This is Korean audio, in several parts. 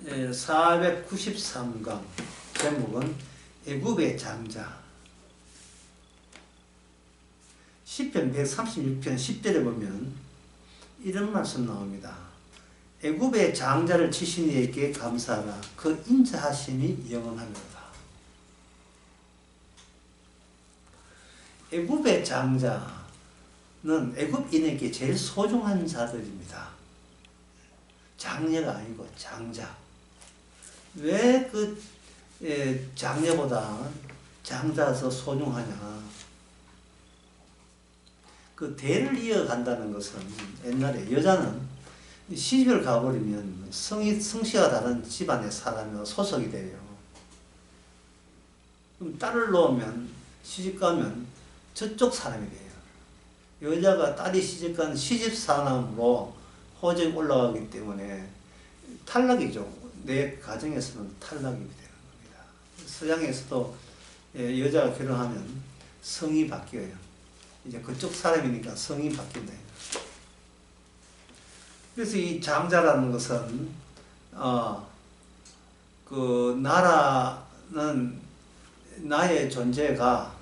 493강 제목은 애굽의 장자. 시편 136편 10절에 보면 이런 말씀 나옵니다. 애굽의 장자를 치신 이에게 감사하라. 그 인자하심이 영원하리로다. 애굽의 장자는 애굽인에게 제일 소중한 자들입니다. 장녀가 아니고 장자. 왜 그 장녀보다 장자가 더 소중하냐? 그 대를 이어간다는 것은 옛날에 여자는 시집을 가버리면 성씨가 다른 집안의 사람이 소속이 돼요. 그럼 딸을 놓으면 시집가면 저쪽 사람이 돼요. 여자가 딸이 시집간 시집사남으로 호적이 올라가기 때문에 탈락이죠. 내 가정에서는 탈락이 되는 겁니다. 서양에서도 여자가 결혼하면 성이 바뀌어요. 이제 그쪽 사람이니까 성이 바뀐다. 그래서 이 장자라는 것은 그 나라는 나의 존재가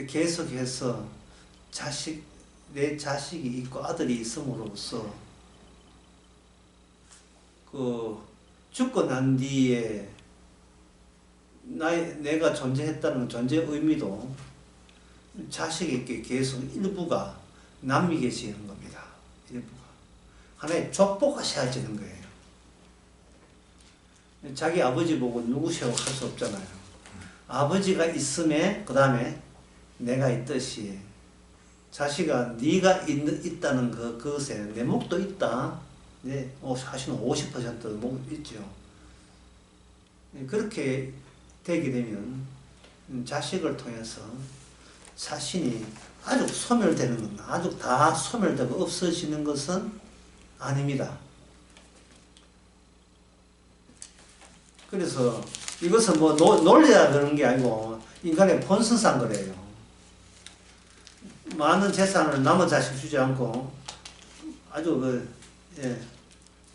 계속해서 내 자식이 있고 아들이 있음으로써 그 죽고 난 뒤에 내가 존재했다는 존재 의미도 자식에게 계속 일부가 남겨지는 겁니다. 일부가 하나의 족보가 세워지는 거예요. 자기 아버지 보고 누구시라고 할 수 없잖아요. 아버지가 있음에 그 다음에 내가 있듯이 자식아 네가 있다는 그것에 내 목도 있다. 네, 사실은 50% 목 있죠. 그렇게 되게 되면 자식을 통해서 자신이 아주 소멸되는 건 아주 다 소멸되고 없어지는 것은 아닙니다. 그래서 이것은 뭐 논리라 그러는 게 아니고 인간의 본성상 그래요. 많은 재산을 남은 자식 주지 않고 아주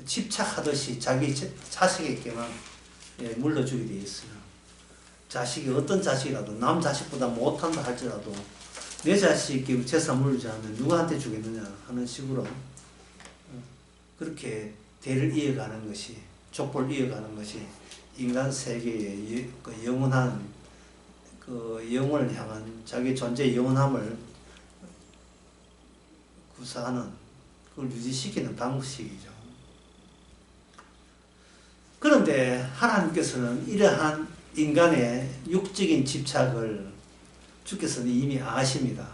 집착하듯이 자기 자식에게만 물려주게 되어 있어요. 자식이 어떤 자식이라도 남 자식보다 못한다 할지라도 내 자식에게 재산 물리지 않으면 누구한테 주겠느냐 하는 식으로 그렇게 대를 이어가는 것이, 족보를 이어가는 것이 인간 세계의 영원한 그 영혼을 향한 자기 존재의 영원함을 구사하는, 그걸 유지시키는 방식이죠. 그런데 하나님께서는 이러한 인간의 육적인 집착을 주께서는 이미 아십니다.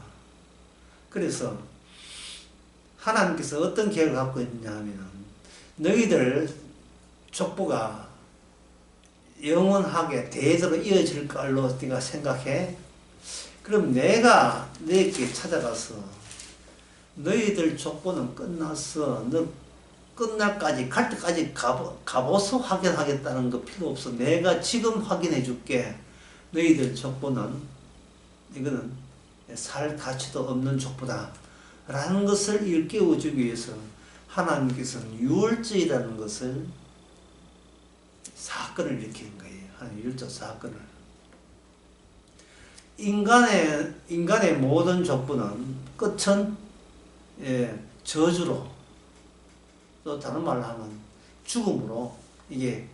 그래서 하나님께서 어떤 계획을 갖고 있느냐 하면 너희들 족보가 영원하게 대대로 이어질 걸로 네가 생각해. 그럼 내가 너에게 찾아가서 너희들 족보는 끝났어. 너 끝날까지 갈 때까지 가보서 확인하겠다는 거 필요 없어. 내가 지금 확인해 줄게. 너희들 족보는 이거는 살 가치도 없는 족보다 라는 것을 일깨워 주기 위해서 하나님께서는 유월절이라는 것을 사건을 일으키는 거예요. 하나님 유월절 사건을. 인간의 모든 족보는 끝은 저주로, 또 다른 말로 하면 죽음으로 이게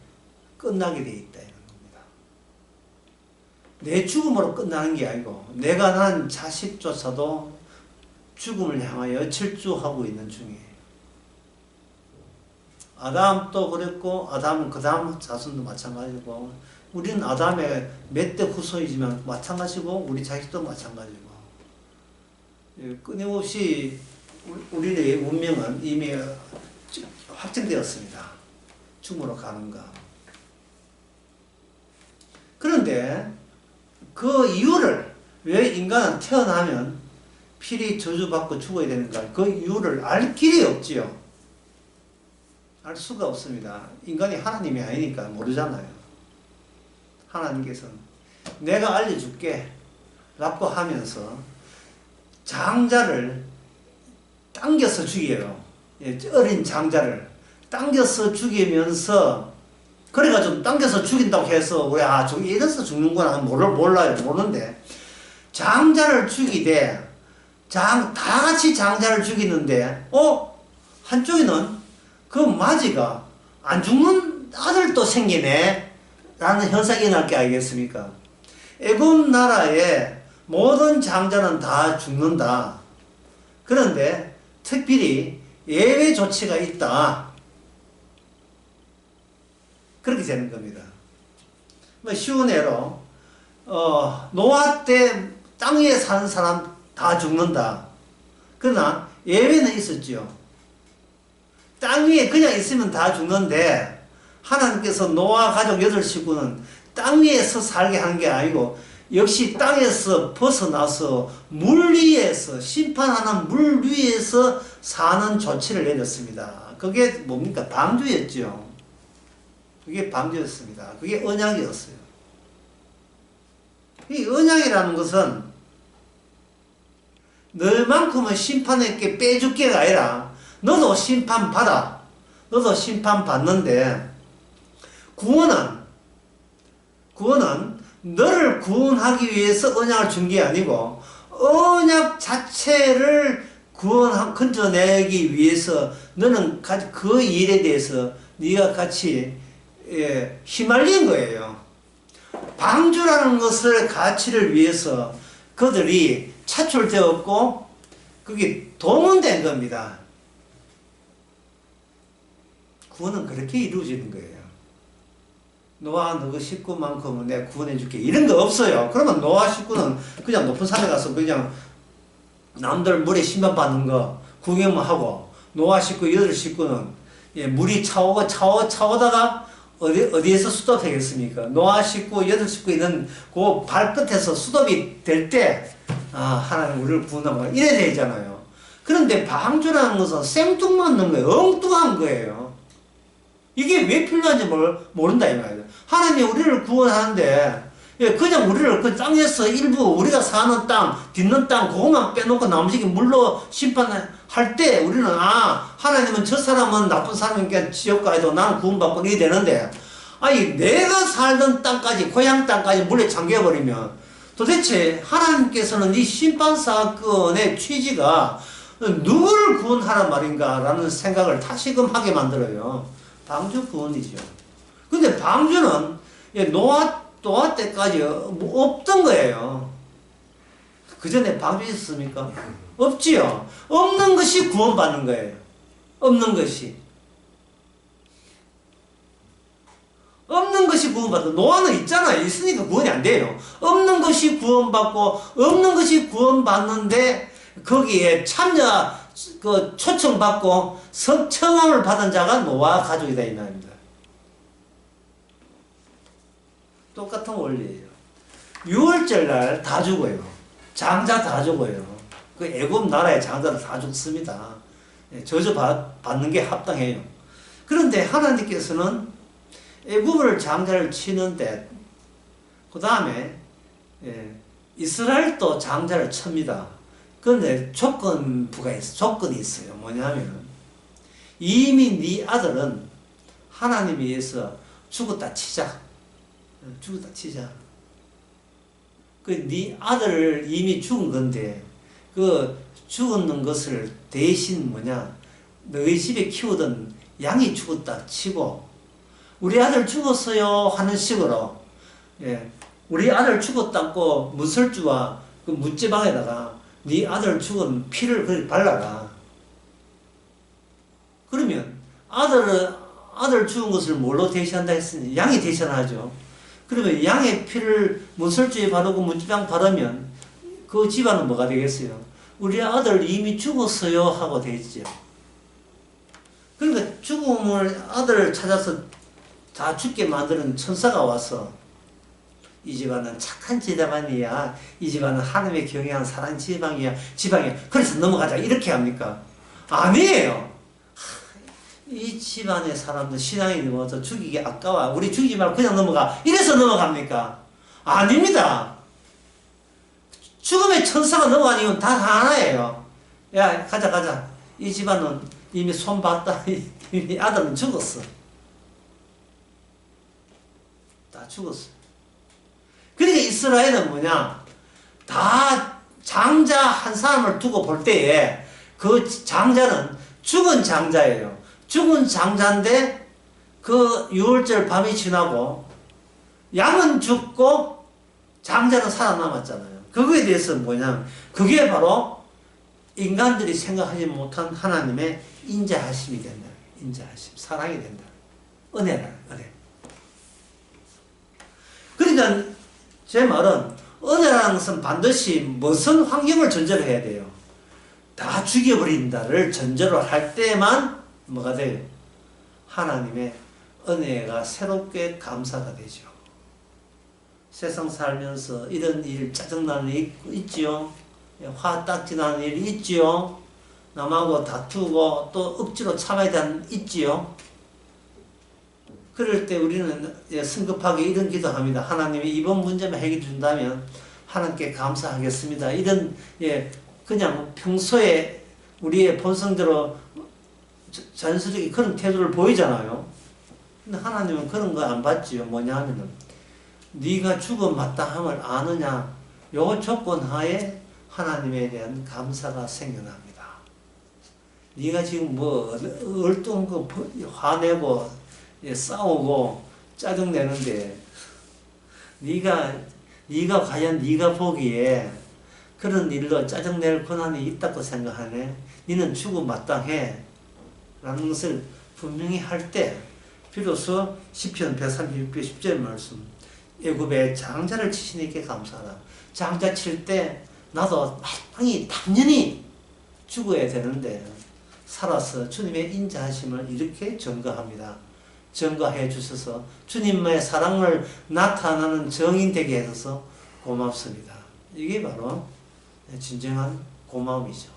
끝나게 돼 있다 이런 겁니다. 내 죽음으로 끝나는 게 아니고 내가 낳은 자식조차도 죽음을 향하여 질주하고 있는 중이에요. 아담도 그랬고 아담은 그 다음 자손도 마찬가지고 우리는 아담의 몇 대 후손이지만 마찬가지고 우리 자식도 마찬가지고 끊임없이 우리의 운명은 이미 확정되었습니다. 죽음으로 가는가. 그런데 그 이유를 왜 인간은 태어나면 필히 저주받고 죽어야 되는가, 그 이유를 알 길이 없지요. 알 수가 없습니다. 인간이 하나님이 아니니까 모르잖아요. 하나님께서는 내가 알려줄게 라고 하면서 장자를 당겨서 죽여요. 어린 장자를 당겨서 죽이면서, 그래가 좀 당겨서 죽인다고 해서 우리 저기 이래서 죽는구나 몰라요. 모르는데 장자를 죽이되 다 같이 장자를 죽이는데 한쪽에는 그 마지가 안 죽는 아들도 생기네 라는 현상이 일어날 게 아니겠습니까? 애굽 나라의 모든 장자는 다 죽는다. 그런데 특별히 예외 조치가 있다. 그렇게 되는 겁니다. 뭐 쉬운 예로 노아 때 땅 위에 사는 사람 다 죽는다. 그러나 예외는 있었죠. 땅 위에 그냥 있으면 다 죽는데 하나님께서 노아 가족 8식구는 땅 위에서 살게 하는 게 아니고 역시 땅에서 벗어나서 물 위에서, 심판하는 물 위에서 사는 조치를 내렸습니다. 그게 뭡니까? 방주였죠. 그게 방주였습니다. 그게 언약이었어요. 이 언약이라는 것은 너만큼은 심판에게 빼줄 게가 아니라 너도 심판받아. 너도 심판받는데 구원은 너를 구원하기 위해서 언약을 준 게 아니고 언약 자체를 건져내기 위해서 너는 그 일에 대해서 네가 같이 휘말린 거예요. 방주라는 것을 가치를 위해서 그들이 차출되었고 그게 동원된 겁니다. 구원은 그렇게 이루어지는 거예요. 노아 너그 식구만큼은 내가 구원해 줄게 이런 거 없어요. 그러면 노아 식구는 그냥 높은 산에 가서 그냥 남들 물에 심판받는 거 구경만 하고 노아 식구 8식구는 물이 차오다가 어디에서 수도되겠습니까? 노아 식구 8식구 있는 그 발끝에서 수도비 될 때 하나님 우리를 구원하고 이래야 되잖아요. 그런데 방주라는 것은 생뚱맞는 거예요. 엉뚱한 거예요. 이게 왜 필요한지 모른다 이 말이에요. 하나님이 우리를 구원하는데 그냥 우리를 그 땅에서 일부 우리가 사는 땅, 딛는 땅 그것만 빼놓고 나머지 물로 심판할 때 우리는 하나님은 저 사람은 나쁜 사람이니까 지옥 가도 나는 구원받고 이게 되는데 아니 내가 살던 땅까지 고향 땅까지 물에 잠겨버리면 도대체 하나님께서는 이 심판 사건의 취지가 누구를 구원하란 말인가 라는 생각을 다시금 하게 만들어요. 방주 구원이죠. 근데 방주는 노아 때까지 없던 거예요. 그 전에 방주 있었습니까? 없지요. 없는 것이 구원받는 거예요. 없는 것이 구원받는. 노아는 있잖아요. 있으니까 구원이 안 돼요. 없는 것이 구원받고 없는 것이 구원받는데 거기에 초청받고 성청함을 받은 자가 노아 가족이다 이 말입니다. 똑같은 원리예요. 6월절 날 다 죽어요. 장자 다 죽어요. 그 애굽 나라의 장자들 다 죽습니다. 저주 받는 게 합당해요. 그런데 하나님께서는 애굽을 장자를 치는데 그 다음에 이스라엘도 장자를 칩니다. 그런데 조건이 있어요. 뭐냐면 이미 네 아들은 하나님에 의해서 죽었다 치자. 그 네 아들 이미 죽은 건데 그 죽었는 것을 대신 너희 집에 키우던 양이 죽었다 치고 우리 아들 죽었어요 하는 식으로 우리 아들 죽었다고 문설주와 그 문지방에다가 네 아들 죽은 피를 그렇게 발라라. 그러면 아들 죽은 것을 뭘로 대신한다 했으니 양이 대신하죠. 그러면 양의 피를 문설주에 바르고 문지방 바르면 그 집안은 뭐가 되겠어요? 우리 아들 이미 죽었어요 하고 되죠. 그러니까 죽음을 아들을 찾아서 다 죽게 만드는 천사가 와서 이 집안은 착한 집안이야. 이 집안은 하나님의 경외하는 사랑 지방이야. 그래서 넘어가자. 이렇게 합니까? 아니에요. 이 집안의 사람들 신앙이 넘어서 죽이기 아까워. 우리 죽이지 말고 그냥 넘어가. 이래서 넘어갑니까? 아닙니다. 죽음의 천사가 넘어가는 이유는 다 하나예요. 야, 가자. 이 집안은 이미 손 봤다. 이미 아들은 죽었어. 다 죽었어. 그러니까 이스라엘은 뭐냐? 다 장자 한 사람을 두고 볼 때에 그 장자는 죽은 장자예요. 죽은 장자인데 그 유월절 밤이 지나고 양은 죽고 장자는 살아남았잖아요. 그거에 대해서는 뭐냐? 그게 바로 인간들이 생각하지 못한 하나님의 인자하심이 된다. 인자하심, 사랑이 된다. 은혜라, 은혜. 그러니까 제 말은 은혜라는 것은 반드시 무슨 환경을 전제로 해야 돼요? 다 죽여버린다를 전제로 할 때만 뭐가 돼요? 하나님의 은혜가 새롭게 감사가 되죠. 세상 살면서 이런 일 짜증나는 일 있지요. 화딱지 나는 일이 있지요. 남하고 다투고 또 억지로 참아야 되는 있지요. 그럴 때 우리는 성급하게 이런 기도합니다. 하나님이 이번 문제만 해결해 준다면 하나님께 감사하겠습니다. 이런 그냥 평소에 우리의 본성대로 자연스럽게 그런 태도를 보이잖아요. 근데 하나님은 그런 거 안 받지요. 뭐냐 하면은 네가 죽음 마땅함을 아느냐 요 조건 하에 하나님에 대한 감사가 생겨납니다. 네가 지금 뭐 얼뚱 거 화내고 싸우고 짜증내는데 네가 과연 네가 보기에 그런 일로 짜증낼 권한이 있다고 생각하네. 너는 죽음 마땅해 라는 것을 분명히 할 때 비로소 시편 136편 10절 말씀 애굽의 장자를 치신 이께 감사하라. 장자 칠 때 나도 마땅히 당연히 죽어야 되는데 살아서 주님의 인자하심을 이렇게 증거합니다. 증거해 주셔서 주님의 사랑을 나타나는 정인 되게 해서 고맙습니다. 이게 바로 진정한 고마움이죠.